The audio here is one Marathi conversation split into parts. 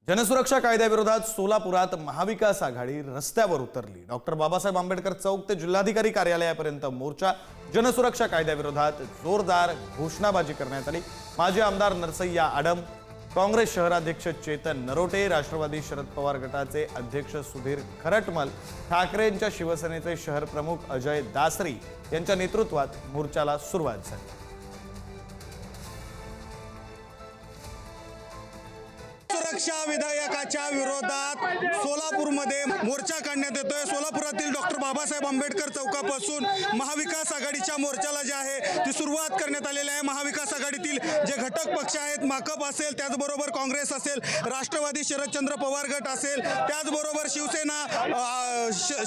जनसुरक्षा कायद्याविरोधात सोलापुरात महाविकास आघाडी रस्त्यावर उतरली। डॉक्टर बाबासाहेब आंबेडकर चौक ते जिल्हाधिकारी कार्यालयापर्यंत मोर्चा। जनसुरक्षा कायद्याविरोधात जोरदार घोषणाबाजी करण्यात आली। माजी आमदार नरसय्या आडम, काँग्रेस शहराध्यक्ष चेतन नरोटे, राष्ट्रवादी शरद पवार गटाचे अध्यक्ष सुधीर खरटमल, ठाकरेंच्या शिवसेनेचे शहर प्रमुख अजय दासरी यांच्या नेतृत्वात मोर्चाला सुरुवात झाली। सुरक्षा विधेयकाच्या विरोधात सोलापूरमध्ये मोर्चा काढण्यात येतोय। सोलापुरातील डॉक्टर बाबासाहेब आंबेडकर चौकापासून महाविकास आघाडीच्या मोर्चाला जे आहे ती सुरुवात करण्यात आलेली आहे। महाविकास आघाडीतील जे घटक पक्ष आहेत, माकप असेल, त्याचबरोबर काँग्रेस असेल, राष्ट्रवादी शरदचंद्र पवार गट असेल, त्याचबरोबर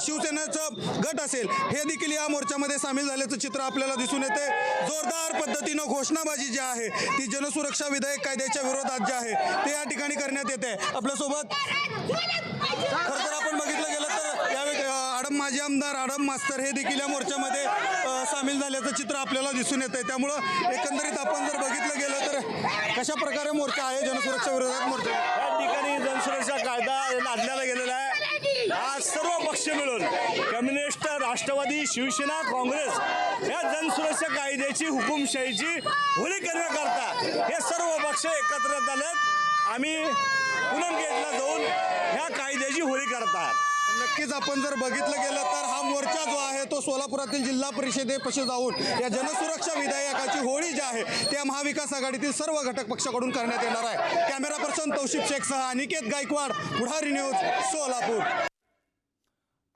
शिवसेनेचं गट असेल, हे देखील या मोर्चामध्ये सामील झाल्याचं चित्र आपल्याला दिसून येते। जोरदार पद्धतीनं घोषणाबाजी जी आहे ती जनसुरक्षा विधेयक कायद्याच्या विरोधात जे आहे ते या ठिकाणी करण्यात येते। आपल्यासोबत खरं तर आपण बघितलं गेलं तर यावेळी आडम माजी आमदार आडम मास्तर हे देखील या मोर्चामध्ये सामील झाल्याचं चित्र आपल्याला दिसून येतंय। त्यामुळं एकंदरीत आपण जर बघितलं गेलं तर कशा प्रकारे मोर्चा आहे जनसुरक्षा विरोधात मोर्चा या ठिकाणी जनसुरक्षा कायदा लादण्याला गेलेला आहे। आज सर्व पक्ष मिळून कम्युनिस्ट, राष्ट्रवादी, शिवसेना, काँग्रेस या जनसुरक्षा कायद्याची हुकुमशाहीची होळी करण्याकरता हे सर्व पक्ष एकत्र झालेत। आम्ही पूनम गेटला जाऊन ह्या कायद्याची होळी करतात। नक्कीच आपण जर बघितलं गेलं तर हा मोर्चा जो आहे तो सोलापुरातील जिल्हा परिषदेपाशी जाऊन या जनसुरक्षा विधेयकाची होळी जी आहे त्या महाविकास आघाडीतील सर्व घटक पक्षाकडून करण्यात येणार आहे। कॅमेरा पर्सन तौशिफ शेखसह अनिकेत गायकवाड, पुढारी न्यूज, सोलापूर।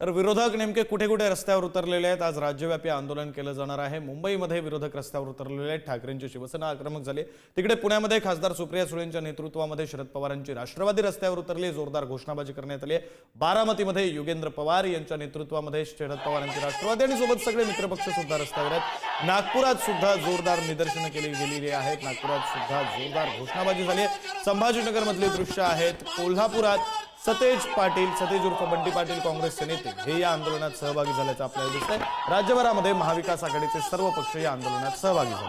तर विरोधक नेमके कुठे कुठे रस्त्यावर उतरलेले आहेत? आज राज्यव्यापी आंदोलन केलं जाणार आहे। मुंबईमध्ये विरोधक रस्त्यावर उतरलेले आहेत। ठाकरेंची शिवसेना आक्रमक झाली। तिकडे पुण्यामध्ये खासदार सुप्रिया सुळेंच्या नेतृत्वामध्ये शरद पवारांची राष्ट्रवादी रस्त्यावर उतरली, जोरदार घोषणाबाजी करण्यात आली। बारामतीमध्ये योगेंद्र पवार यांच्या नेतृत्वामध्ये शरद पवारांची राष्ट्रवादी आणि सोबत सगळे मित्रपक्ष सुद्धा रस्त्यावर आहेत। नागपुरात सुद्धा जोरदार निदर्शनं केली गेलेली आहेत। नागपुरात सुद्धा जोरदार घोषणाबाजी झाली आहे। संभाजीनगर मधली दृश्य आहेत। कोल्हापुरात सतेज पाटील, सतेज उर्फ बंटी पाटील काँग्रेसचे नेते हे या आंदोलनात सहभागी झाल्याचं आपल्याला दिसतंय। राज्यभरामध्ये महाविकास आघाडीचे सर्व पक्ष या आंदोलनात सहभागी झाले।